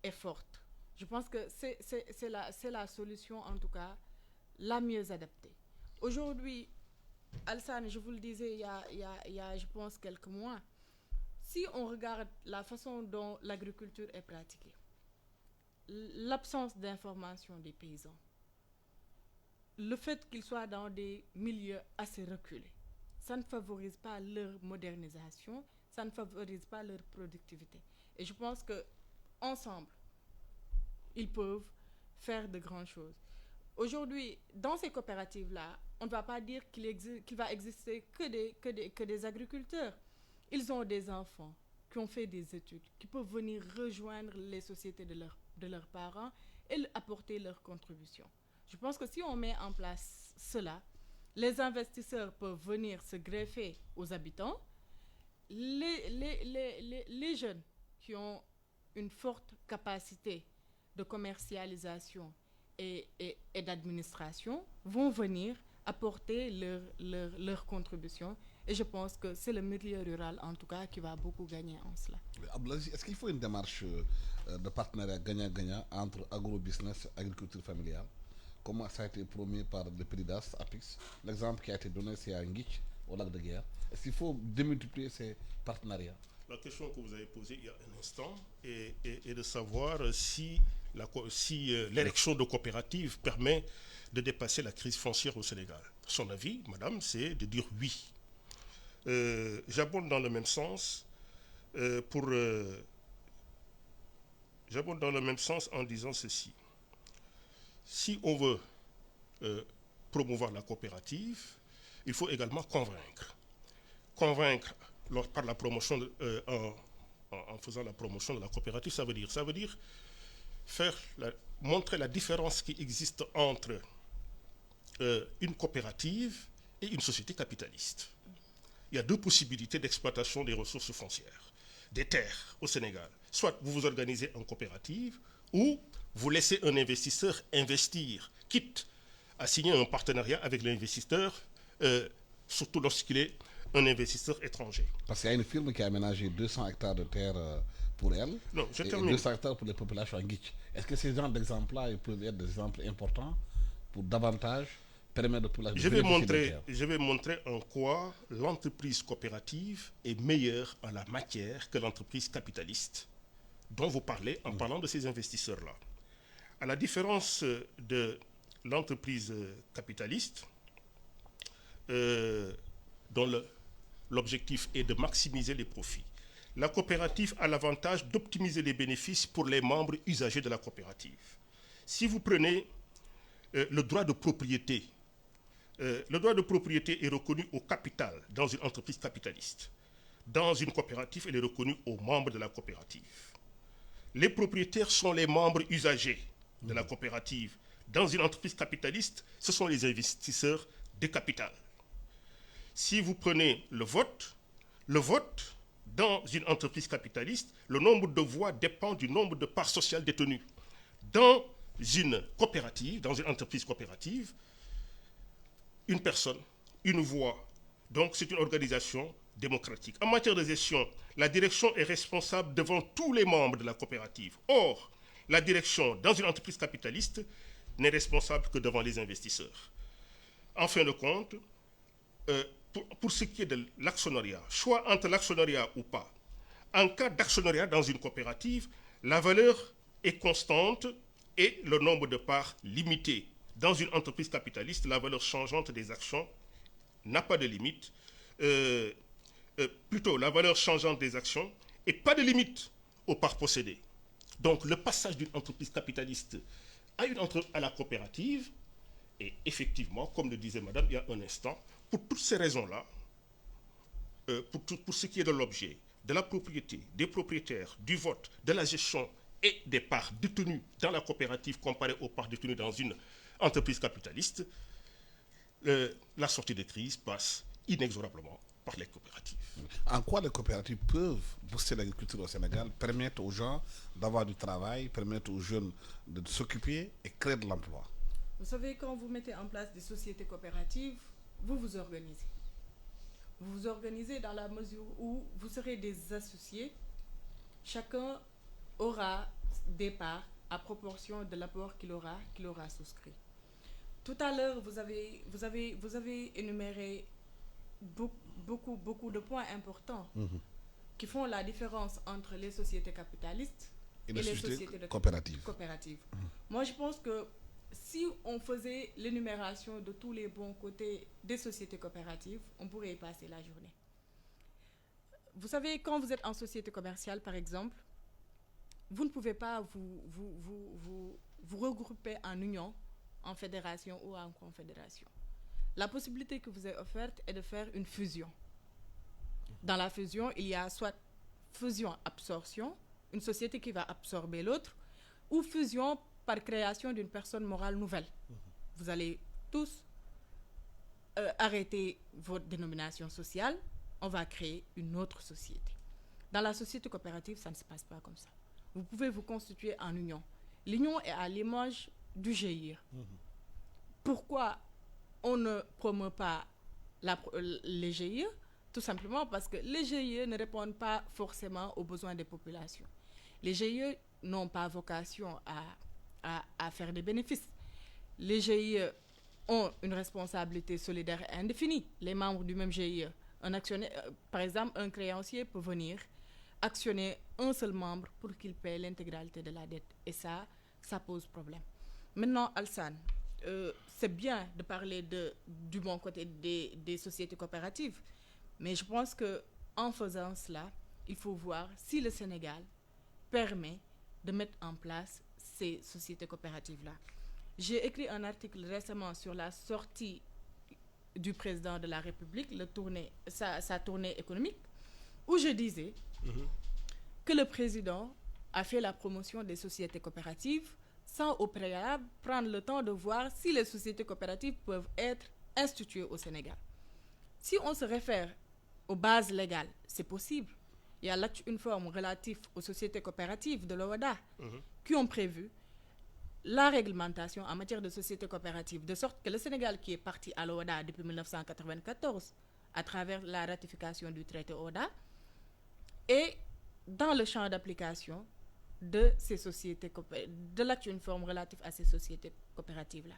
et forte. Je pense que c'est la solution, en tout cas, la mieux adaptée. Aujourd'hui, Alsane, je vous le disais il y a, je pense, quelques mois, si on regarde la façon dont l'agriculture est pratiquée, l'absence d'information des paysans, le fait qu'ils soient dans des milieux assez reculés, ça ne favorise pas leur modernisation, ça ne favorise pas leur productivité. Et je pense qu'ensemble, ils peuvent faire de grandes choses. Aujourd'hui, dans ces coopératives-là, on ne va pas dire qu'il va exister que des agriculteurs. Ils ont des enfants qui ont fait des études, qui peuvent venir rejoindre les sociétés de leurs parents et apporter leur contribution. Je pense que si on met en place cela, les investisseurs peuvent venir se greffer aux habitants. Les jeunes qui ont une forte capacité de commercialisation et d'administration vont venir apporter leur contribution. Et je pense que c'est le milieu rural, en tout cas, qui va beaucoup gagner en cela. Abdoulaziz, est-ce qu'il faut une démarche de partenariat gagnant-gagnant entre agrobusiness et agriculture familiale, comme ça a été promis par le PDIDAS, APIX? L'exemple qui a été donné, c'est à Nguitch, au lac de Guiers. Est-ce qu'il faut démultiplier ces partenariats? La question que vous avez posée il y a un instant est de savoir si l'érection de coopératives permet de dépasser la crise foncière au Sénégal. Son avis, madame, c'est de dire oui. J'abonde dans le même sens j'abonde dans le même sens en disant ceci. Si on veut promouvoir la coopérative, il faut également convaincre. Convaincre par la promotion en faisant la promotion de la coopérative, ça veut dire montrer la différence qui existe entre une coopérative et une société capitaliste. Il y a deux possibilités d'exploitation des ressources foncières, des terres au Sénégal. Soit vous vous organisez en coopérative ou vous laissez un investisseur investir, quitte à signer un partenariat avec l'investisseur, surtout lorsqu'il est un investisseur étranger. Parce qu'il y a une firme qui a aménagé 200 hectares de terre pour elle, non, je et termine. 200 hectares pour les populations en Nguitch. Est-ce que ces genres d'exemples-là peuvent être des exemples importants pour davantage permettre de pouvoir... Je vais montrer en quoi l'entreprise coopérative est meilleure en la matière que l'entreprise capitaliste dont vous parlez en parlant de ces investisseurs-là. À la différence de l'entreprise capitaliste, dont l'objectif est de maximiser les profits, la coopérative a l'avantage d'optimiser les bénéfices pour les membres usagers de la coopérative. Si vous prenez le droit de propriété, le droit de propriété est reconnu au capital dans une entreprise capitaliste. Dans une coopérative, il est reconnu aux membres de la coopérative. Les propriétaires sont les membres usagers de la coopérative. Dans une entreprise capitaliste, ce sont les investisseurs de capital. Si vous prenez le vote, dans une entreprise capitaliste, le nombre de voix dépend du nombre de parts sociales détenues. Dans une coopérative, dans une entreprise coopérative, une personne, une voix. Donc c'est une organisation démocratique. En matière de gestion, la direction est responsable devant tous les membres de la coopérative. Or, la direction dans une entreprise capitaliste n'est responsable que devant les investisseurs. En fin de compte, pour ce qui est de l'actionnariat, choix entre l'actionnariat ou pas. En cas d'actionnariat dans une coopérative, la valeur est constante et le nombre de parts limité. Dans une entreprise capitaliste, la valeur changeante des actions n'a pas de limite. Plutôt, la valeur changeante des actions et pas de limite aux parts possédées. Donc, le passage d'une entreprise capitaliste à la coopérative, et effectivement, comme le disait madame il y a un instant, pour toutes ces raisons-là, pour ce qui est de l'objet, de la propriété, des propriétaires, du vote, de la gestion et des parts détenues dans la coopérative comparées aux parts détenues dans une entreprise capitaliste, la sortie de crise passe inexorablement par les coopératives. En quoi les coopératives peuvent booster l'agriculture au Sénégal, permettre aux gens d'avoir du travail, permettre aux jeunes de s'occuper et créer de l'emploi? Vous savez, quand vous mettez en place des sociétés coopératives, vous vous organisez. Vous vous organisez dans la mesure où vous serez des associés. Chacun aura des parts à proportion de l'apport qu'il aura souscrit. Tout à l'heure, vous avez énuméré beaucoup de points importants qui font la différence entre les sociétés capitalistes Et et les les sociétés sociétés coopératives. Moi, je pense que si on faisait l'énumération de tous les bons côtés des sociétés coopératives, on pourrait y passer la journée. Vous savez, quand vous êtes en société commerciale, par exemple, vous ne pouvez pas vous regrouper en union, en fédération ou en confédération. La possibilité que vous est offerte est de faire une fusion. Dans la fusion, il y a soit fusion-absorption, une société qui va absorber l'autre, ou fusion par création d'une personne morale nouvelle. Vous allez tous arrêter votre dénomination sociale, on va créer une autre société. Dans la société coopérative, ça ne se passe pas comme ça. Vous pouvez vous constituer en union. L'union est à l'image du GIE. Pourquoi on ne promeut pas les GIE? Tout simplement parce que les GIE ne répondent pas forcément aux besoins des populations. Les GIE n'ont pas vocation à faire des bénéfices. Les GIE ont une responsabilité solidaire et indéfinie. Les membres du même GIE, un actionnaire, par exemple, un créancier peut venir actionner un seul membre pour qu'il paie l'intégralité de la dette. Et ça pose problème. Maintenant, Alsane, c'est bien de parler du bon côté des sociétés coopératives, mais je pense qu'en faisant cela, il faut voir si le Sénégal permet de mettre en place ces sociétés coopératives-là. J'ai écrit un article récemment sur la sortie du président de la République, sa tournée économique, où je disais que le président a fait la promotion des sociétés coopératives sans au préalable prendre le temps de voir si les sociétés coopératives peuvent être instituées au Sénégal. Si on se réfère aux bases légales, c'est possible. Il y a l'acte uniforme relatif aux sociétés coopératives de l'OHADA qui ont prévu la réglementation en matière de sociétés coopératives, de sorte que le Sénégal, qui est parti à l'OHADA depuis 1994, à travers la ratification du traité OHADA, est dans le champ d'application de ces sociétés, de l'acte uniforme relatif à ces sociétés coopératives-là.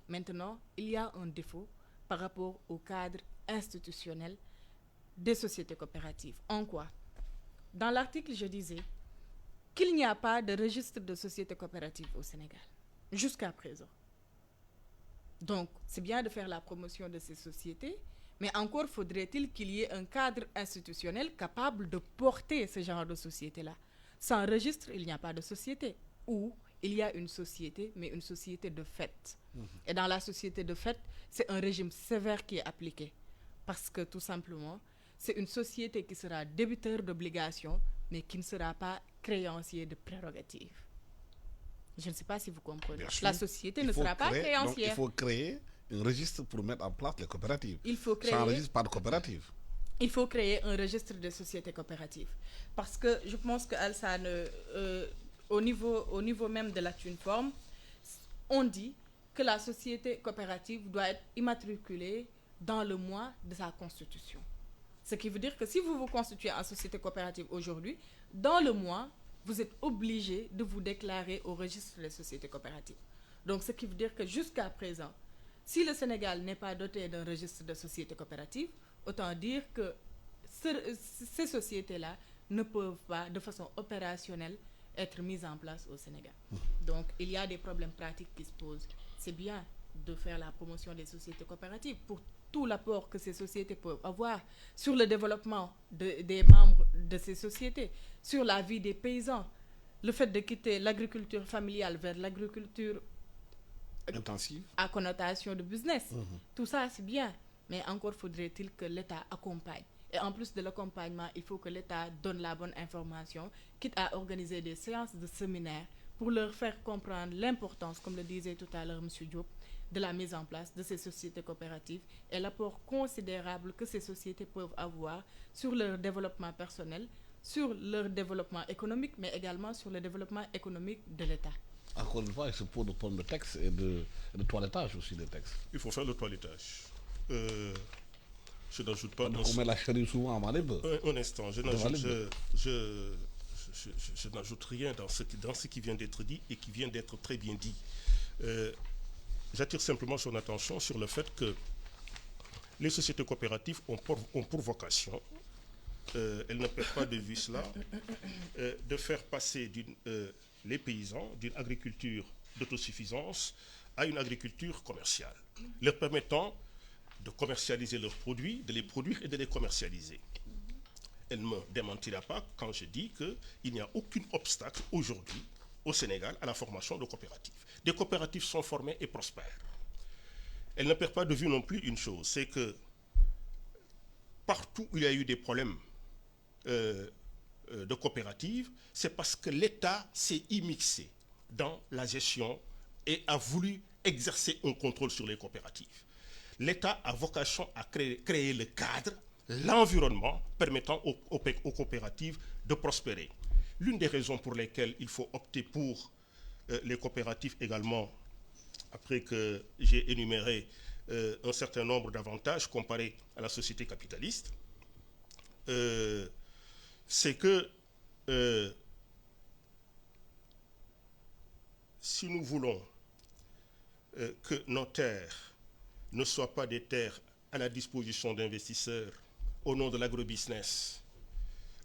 Maintenant, il y a un défaut par rapport au cadre institutionnel des sociétés coopératives. En quoi? Dans l'article, je disais qu'il n'y a pas de registre de sociétés coopératives au Sénégal, jusqu'à présent. Donc, c'est bien de faire la promotion de ces sociétés, mais encore faudrait-il qu'il y ait un cadre institutionnel capable de porter ce genre de société-là. Sans registre, il n'y a pas de société. Ou il y a une société, mais une société de fait. Et dans la société de fait, c'est un régime sévère qui est appliqué. Parce que tout simplement, c'est une société qui sera débiteur d'obligations, mais qui ne sera pas créancier de prérogatives. Je ne sais pas si vous comprenez. La société ne sera pas créancière. Donc il faut créer un registre pour mettre en place les coopératives. Il faut créer, sans registre, pas de coopérative. Il faut créer un registre de sociétés coopératives. Parce que je pense que Alsane, au niveau même de l'acte uniforme, on dit que la société coopérative doit être immatriculée dans le mois de sa constitution. Ce qui veut dire que si vous vous constituez en société coopérative aujourd'hui, dans le mois, vous êtes obligé de vous déclarer au registre des sociétés coopératives. Donc, ce qui veut dire que jusqu'à présent, si le Sénégal n'est pas doté d'un registre de sociétés coopératives, autant dire que ces sociétés-là ne peuvent pas, de façon opérationnelle, être mises en place au Sénégal. Donc, il y a des problèmes pratiques qui se posent. C'est bien de faire la promotion des sociétés coopératives pour tout l'apport que ces sociétés peuvent avoir sur le développement des membres de ces sociétés, sur la vie des paysans, le fait de quitter l'agriculture familiale vers l'agriculture intensive à connotation de business. Tout ça, c'est bien, mais encore faudrait-il que l'État accompagne. Et en plus de l'accompagnement, il faut que l'État donne la bonne information, quitte à organiser des séances de séminaires pour leur faire comprendre l'importance, comme le disait tout à l'heure M. Diop, de la mise en place de ces sociétés coopératives et l'apport considérable que ces sociétés peuvent avoir sur leur développement personnel, sur leur développement économique, mais également sur le développement économique de l'État. Encore une fois, il se pose le problème de texte et de toilettage aussi des textes. Il faut faire le toilettage. Je n'ajoute pas... On met la chérie souvent à Malib. Un instant, je n'ajoute rien dans ce qui vient d'être dit et qui vient d'être très bien dit. J'attire simplement son attention sur le fait que les sociétés coopératives ont pour vocation, elles ne perdent pas de vue cela, de faire passer les paysans d'une agriculture d'autosuffisance à une agriculture commerciale, leur permettant de commercialiser leurs produits, de les produire et de les commercialiser. Elle ne me démentira pas quand je dis qu'il n'y a aucun obstacle aujourd'hui au Sénégal à la formation de coopératives. Des coopératives sont formées et prospèrent. Elle ne perd pas de vue non plus une chose, c'est que partout où il y a eu des problèmes de coopératives, c'est parce que l'État s'est immixé dans la gestion et a voulu exercer un contrôle sur les coopératives. L'État a vocation à créer le cadre, l'environnement permettant aux coopératives de prospérer. L'une des raisons pour lesquelles il faut opter pour les coopératives également, après que j'ai énuméré un certain nombre d'avantages comparés à la société capitaliste, c'est que si nous voulons que nos terres ne soient pas des terres à la disposition d'investisseurs au nom de l'agrobusiness,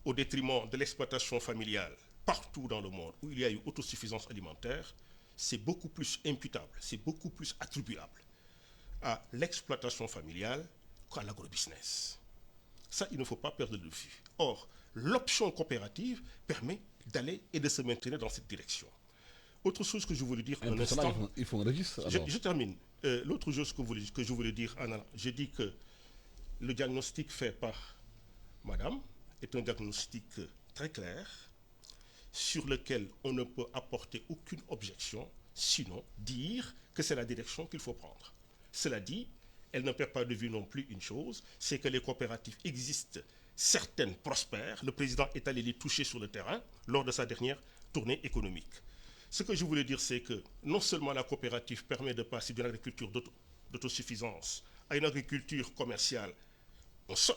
au détriment de l'exploitation familiale, partout dans le monde où il y a eu autosuffisance alimentaire, c'est beaucoup plus imputable, c'est beaucoup plus attribuable à l'exploitation familiale qu'à l'agrobusiness. Ça, il ne faut pas perdre de vue. Or, l'option coopérative permet d'aller et de se maintenir dans cette direction. Autre chose que je voulais dire un instant... Il faut un registre. Je termine. L'autre chose que je voulais dire, Anna, j'ai dit que le diagnostic fait par Madame est un diagnostic très clair sur lequel on ne peut apporter aucune objection, sinon dire que c'est la direction qu'il faut prendre. Cela dit, elle ne perd pas de vue non plus une chose, c'est que les coopératives existent, certaines prospèrent. Le président est allé les toucher sur le terrain lors de sa dernière tournée économique. Ce que je voulais dire, c'est que non seulement la coopérative permet de passer d'une agriculture d'autosuffisance à une agriculture commerciale,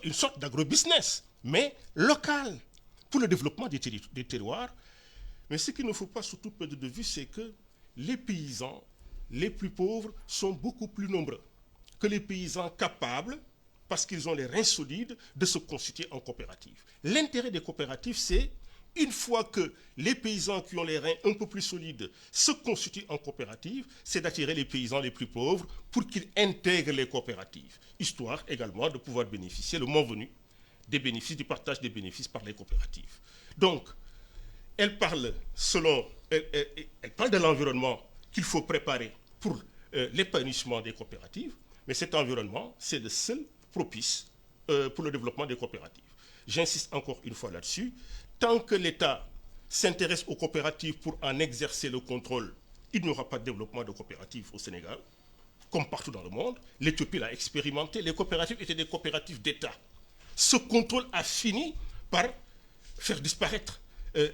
une sorte d'agrobusiness, mais local, pour le développement des terroirs. Mais ce qu'il ne faut pas surtout perdre de vue, c'est que les paysans les plus pauvres sont beaucoup plus nombreux que les paysans capables, parce qu'ils ont les reins solides, de se constituer en coopérative. L'intérêt des coopératives, c'est une fois que les paysans qui ont les reins un peu plus solides se constituent en coopérative, c'est d'attirer les paysans les plus pauvres pour qu'ils intègrent les coopératives, histoire également de pouvoir bénéficier le moment venu des bénéfices, du partage des bénéfices par les coopératives. Donc, elle parle de l'environnement qu'il faut préparer pour l'épanouissement des coopératives, mais cet environnement, c'est le seul propice pour le développement des coopératives. J'insiste encore une fois là-dessus. Tant que l'État s'intéresse aux coopératives pour en exercer le contrôle, il n'y aura pas de développement de coopératives au Sénégal, comme partout dans le monde. L'Éthiopie l'a expérimenté, les coopératives étaient des coopératives d'État. Ce contrôle a fini par faire disparaître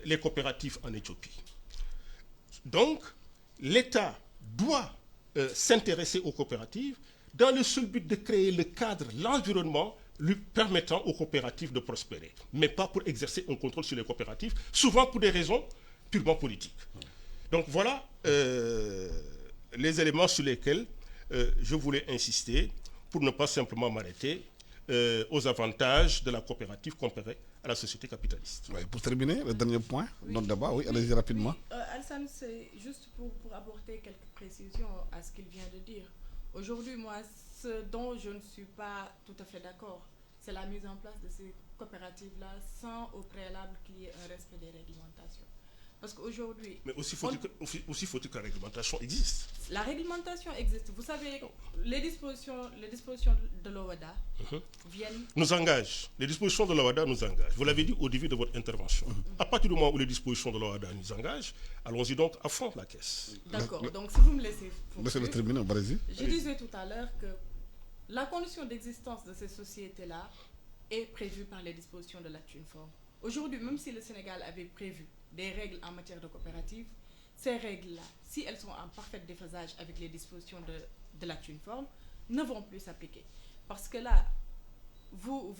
les coopératives en Éthiopie. Donc, l'État doit s'intéresser aux coopératives dans le seul but de créer le cadre, l'environnement lui permettant aux coopératives de prospérer, mais pas pour exercer un contrôle sur les coopératives, souvent pour des raisons purement politiques. Donc voilà les éléments sur lesquels je voulais insister pour ne pas simplement m'arrêter aux avantages de la coopérative comparée à la société capitaliste. Ouais, pour terminer, le dernier point, notre débat, oui, allez-y rapidement. Alassane, c'est juste pour apporter quelques précisions à ce qu'il vient de dire. Aujourd'hui, moi, ce dont je ne suis pas tout à fait d'accord, c'est la mise en place de ces coopératives-là sans au préalable qu'il y ait un respect des réglementations. Parce qu'aujourd'hui... Mais aussi faut-il que la réglementation existe. La réglementation existe. Vous savez, les dispositions de l'OHADA viennent... Nous engagent. Les dispositions de l'OHADA nous engagent. Vous l'avez dit au début de votre intervention. À partir du moment où les dispositions de l'OHADA nous engagent, allons-y donc à fond la caisse. D'accord. Donc si vous me laissez... Laissez-le terminer, vas-y. Je disais tout à l'heure que la condition d'existence de ces sociétés-là est prévue par les dispositions de l'acte uniforme. Aujourd'hui, même si le Sénégal avait prévu des règles en matière de coopérative, ces règles-là, si elles sont en parfait déphasage avec les dispositions de l'acte uniforme, ne vont plus s'appliquer. Parce que là, vous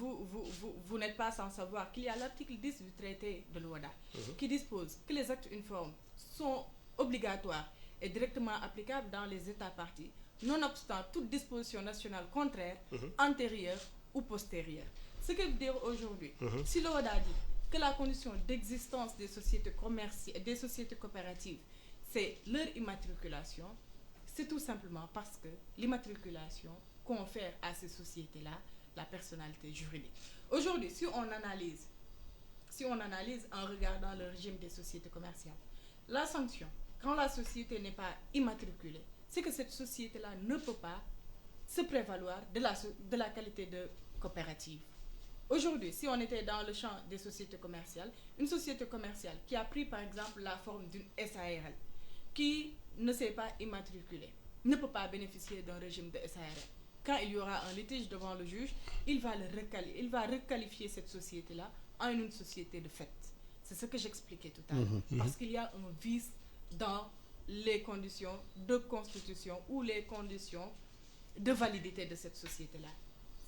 n'êtes pas sans savoir qu'il y a l'article 10 du traité de l'OHADA qui dispose que les actes uniformes sont obligatoires et directement applicables dans les États parties, nonobstant toute disposition nationale contraire, antérieure ou postérieure. Ce que veut dire aujourd'hui, si l'OHADA dit que la condition d'existence des sociétés commerciales, des sociétés coopératives, c'est leur immatriculation, c'est tout simplement parce que l'immatriculation confère à ces sociétés-là la personnalité juridique. Aujourd'hui, si on analyse en regardant le régime des sociétés commerciales, la sanction, quand la société n'est pas immatriculée, c'est que cette société-là ne peut pas se prévaloir de la qualité de coopérative. Aujourd'hui, si on était dans le champ des sociétés commerciales, une société commerciale qui a pris par exemple la forme d'une SARL, qui ne s'est pas immatriculée, ne peut pas bénéficier d'un régime de SARL. Quand il y aura un litige devant le juge, il va requalifier cette société-là en une société de fait. C'est ce que j'expliquais tout à l'heure. Parce qu'il y a un vice dans les conditions de constitution ou les conditions de validité de cette société-là.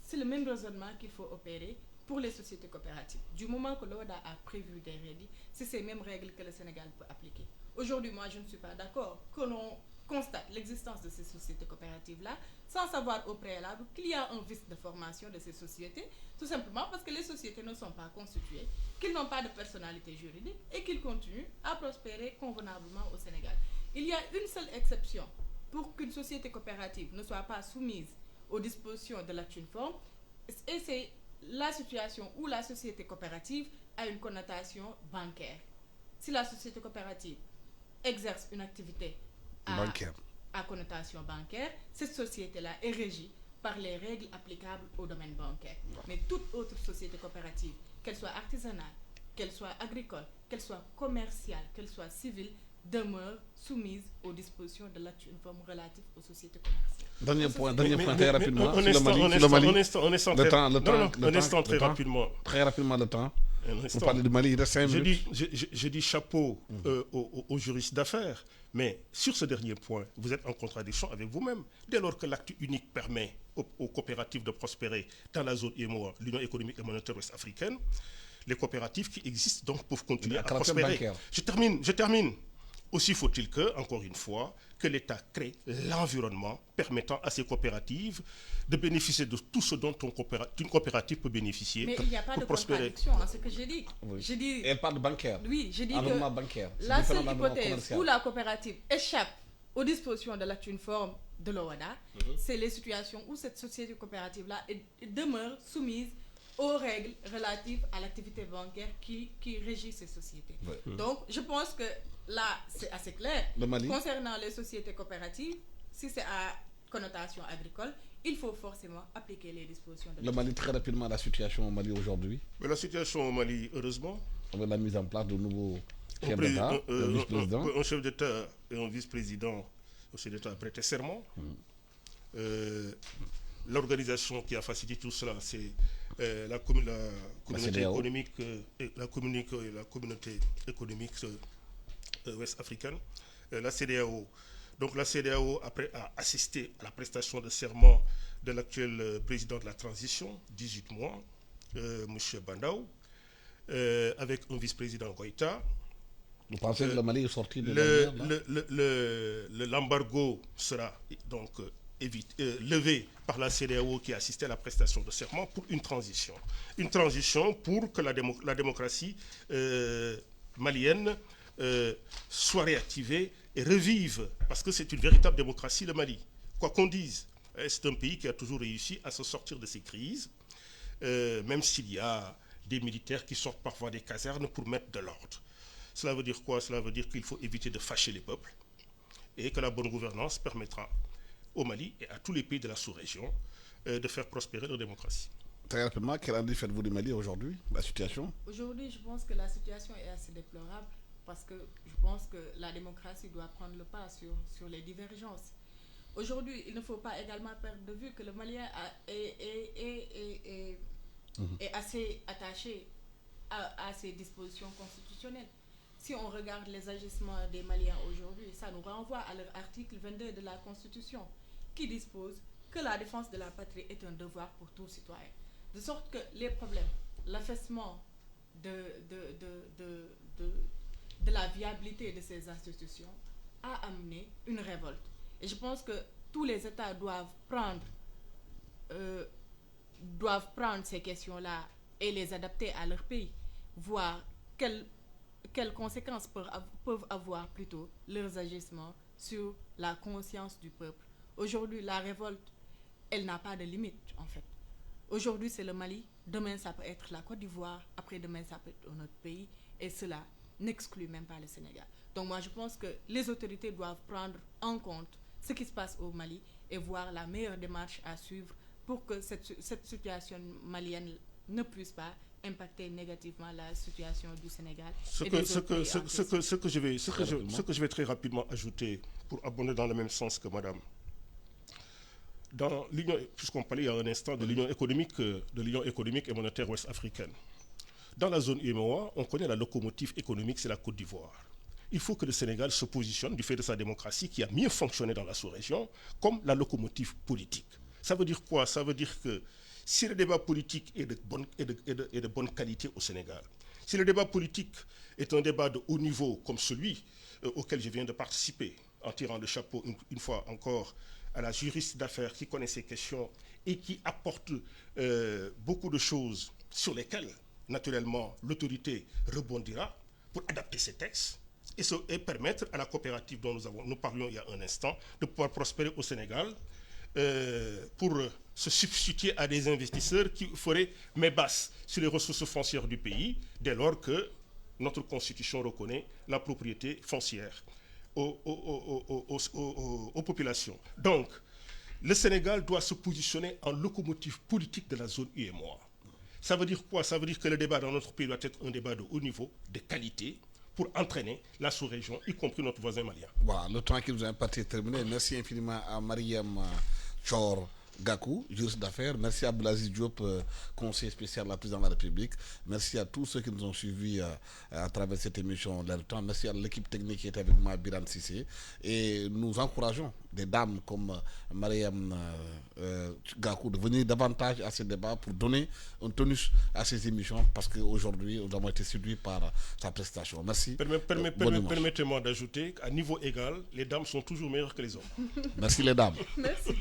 C'est le même raisonnement qu'il faut opérer pour les sociétés coopératives. Du moment que l'OHADA a prévu des règles, c'est ces mêmes règles que le Sénégal peut appliquer. Aujourd'hui, moi, je ne suis pas d'accord que l'on constate l'existence de ces sociétés coopératives-là sans savoir au préalable qu'il y a un vice de formation de ces sociétés, tout simplement parce que les sociétés ne sont pas constituées, qu'ils n'ont pas de personnalité juridique et qu'ils continuent à prospérer convenablement au Sénégal. Il y a une seule exception pour qu'une société coopérative ne soit pas soumise aux dispositions de l'acte uniforme, et c'est la situation où la société coopérative a une connotation bancaire. Si la société coopérative exerce une activité à connotation bancaire, cette société-là est régie par les règles applicables au domaine bancaire. Mais toute autre société coopérative, qu'elle soit artisanale, qu'elle soit agricole, qu'elle soit commerciale, qu'elle soit civile, demeure soumise aux dispositions de l'acte uniforme relatif aux sociétés commerciales. Dernier point très rapidement. Un instant, très rapidement. Très rapidement le temps. Vous parlez du Mali, il reste 5 minutes. Je dis chapeau aux juristes d'affaires, mais sur ce dernier point, vous êtes en contradiction avec vous-même. Dès lors que l'acte unique permet aux coopératives de prospérer dans la zone UEMOA, l'Union économique et monétaire ouest-africaine, les coopératives qui existent donc peuvent continuer à prospérer. Je termine. Aussi faut-il que, encore une fois, que l'État crée l'environnement permettant à ces coopératives de bénéficier de tout ce dont une coopérative peut bénéficier. Mais il n'y a pas de contradiction à ce que j'ai dit. Oui. Elle parle de bancaire. Oui, j'ai dit que bancaire. La seule hypothèse où la coopérative échappe aux dispositions de l'acte uniforme de l'OHADA, c'est les situations où cette société coopérative-là demeure soumise aux règles relatives à l'activité bancaire qui régit ces sociétés. Donc, je pense que là, c'est assez clair. Concernant les sociétés coopératives, si c'est à connotation agricole, il faut forcément appliquer les dispositions de le Mali. Très rapidement, la situation au Mali aujourd'hui. Mais la situation au Mali, heureusement, avec la mise en place de nouveaux chefs d'État, vice-président. Un chef d'État et un vice-président, un chef d'État a prêté serment. L'organisation qui a facilité tout cela, c'est la communauté économique et la communauté économique ouest-africaine, la CEDEAO. Donc la CEDEAO après a assisté à la prestation de serment de l'actuel président de la transition, 18 mois, M. Bandaou, avec un vice-président Goïta. Vous pensez que le Mali est sorti de l'embargo sera donc levé par la CEDEAO qui a assisté à la prestation de serment pour une transition. Une transition pour que la démocratie malienne soit réactivée et revive, parce que c'est une véritable démocratie, le Mali. Quoi qu'on dise, c'est un pays qui a toujours réussi à se sortir de ces crises, même s'il y a des militaires qui sortent parfois des casernes pour mettre de l'ordre. Cela veut dire quoi? Cela veut dire qu'il faut éviter de fâcher les peuples et que la bonne gouvernance permettra au Mali et à tous les pays de la sous-région de faire prospérer leur démocratie. Très rapidement, quelle analyse faites-vous du Mali aujourd'hui, la situation? Aujourd'hui, je pense que la situation est assez déplorable parce que je pense que la démocratie doit prendre le pas sur les divergences. Aujourd'hui, il ne faut pas également perdre de vue que le Malien est assez attaché à ces dispositions constitutionnelles. si on regarde les agissements des Maliens aujourd'hui, ça nous renvoie à leur article 22 de la Constitution, qui dispose que la défense de la patrie est un devoir pour tout citoyen. De sorte que les problèmes, l'affaissement de la viabilité de ces institutions a amené une révolte. Et je pense que tous les États doivent prendre ces questions-là et les adapter à leur pays, voir quelles conséquences peuvent avoir plutôt leurs agissements sur la conscience du peuple. Aujourd'hui, la révolte, elle n'a pas de limite, en fait. Aujourd'hui, c'est le Mali, demain, ça peut être la Côte d'Ivoire, après-demain, ça peut être un autre pays, et cela n'exclut même pas le Sénégal. Donc moi, je pense que les autorités doivent prendre en compte ce qui se passe au Mali et voir la meilleure démarche à suivre pour que cette situation malienne ne puisse pas impacter négativement la situation du Sénégal. Ce que je vais très rapidement ajouter pour abonder dans le même sens que madame. Dans l'Union, puisqu'on parlait il y a un instant de l'Union économique et monétaire ouest-africaine. Dans la zone UEMOA, on connaît la locomotive économique, c'est la Côte d'Ivoire. Il faut que le Sénégal se positionne, du fait de sa démocratie, qui a mieux fonctionné dans la sous-région, comme la locomotive politique. Ça veut dire quoi? Ça veut dire que si le débat politique est de bonne qualité au Sénégal, si le débat politique est un débat de haut niveau comme celui auquel je viens de participer, en tirant le chapeau une fois encore à la juriste d'affaires qui connaît ces questions et qui apporte beaucoup de choses sur lesquelles, naturellement, l'autorité rebondira pour adapter ces textes et permettre à la coopérative dont nous parlions il y a un instant de pouvoir prospérer au Sénégal pour se substituer à des investisseurs qui feraient main basse sur les ressources foncières du pays dès lors que notre constitution reconnaît la propriété foncière aux populations. Donc, le Sénégal doit se positionner en locomotive politique de la zone UEMOA. Ça veut dire quoi? Ça veut dire que le débat dans notre pays doit être un débat de haut niveau, de qualité, pour entraîner la sous-région, y compris notre voisin malien. Voilà, le temps qui nous a imparti est terminé. Merci infiniment à Mariam Chor Gakou, juriste d'affaires. Merci à Abdoulaziz Diop, conseiller spécial de la présidente de la République. Merci à tous ceux qui nous ont suivis à travers cette émission L'air du temps. Merci à l'équipe technique qui était avec moi, Biran Sissé. Et nous encourageons des dames comme Mariam Gakou de venir davantage à ce débat pour donner un tonus à ces émissions parce qu'aujourd'hui, nous avons été séduits par sa prestation. Merci. Permettez-moi d'ajouter qu'à niveau égal, les dames sont toujours meilleures que les hommes. Merci les dames. Merci.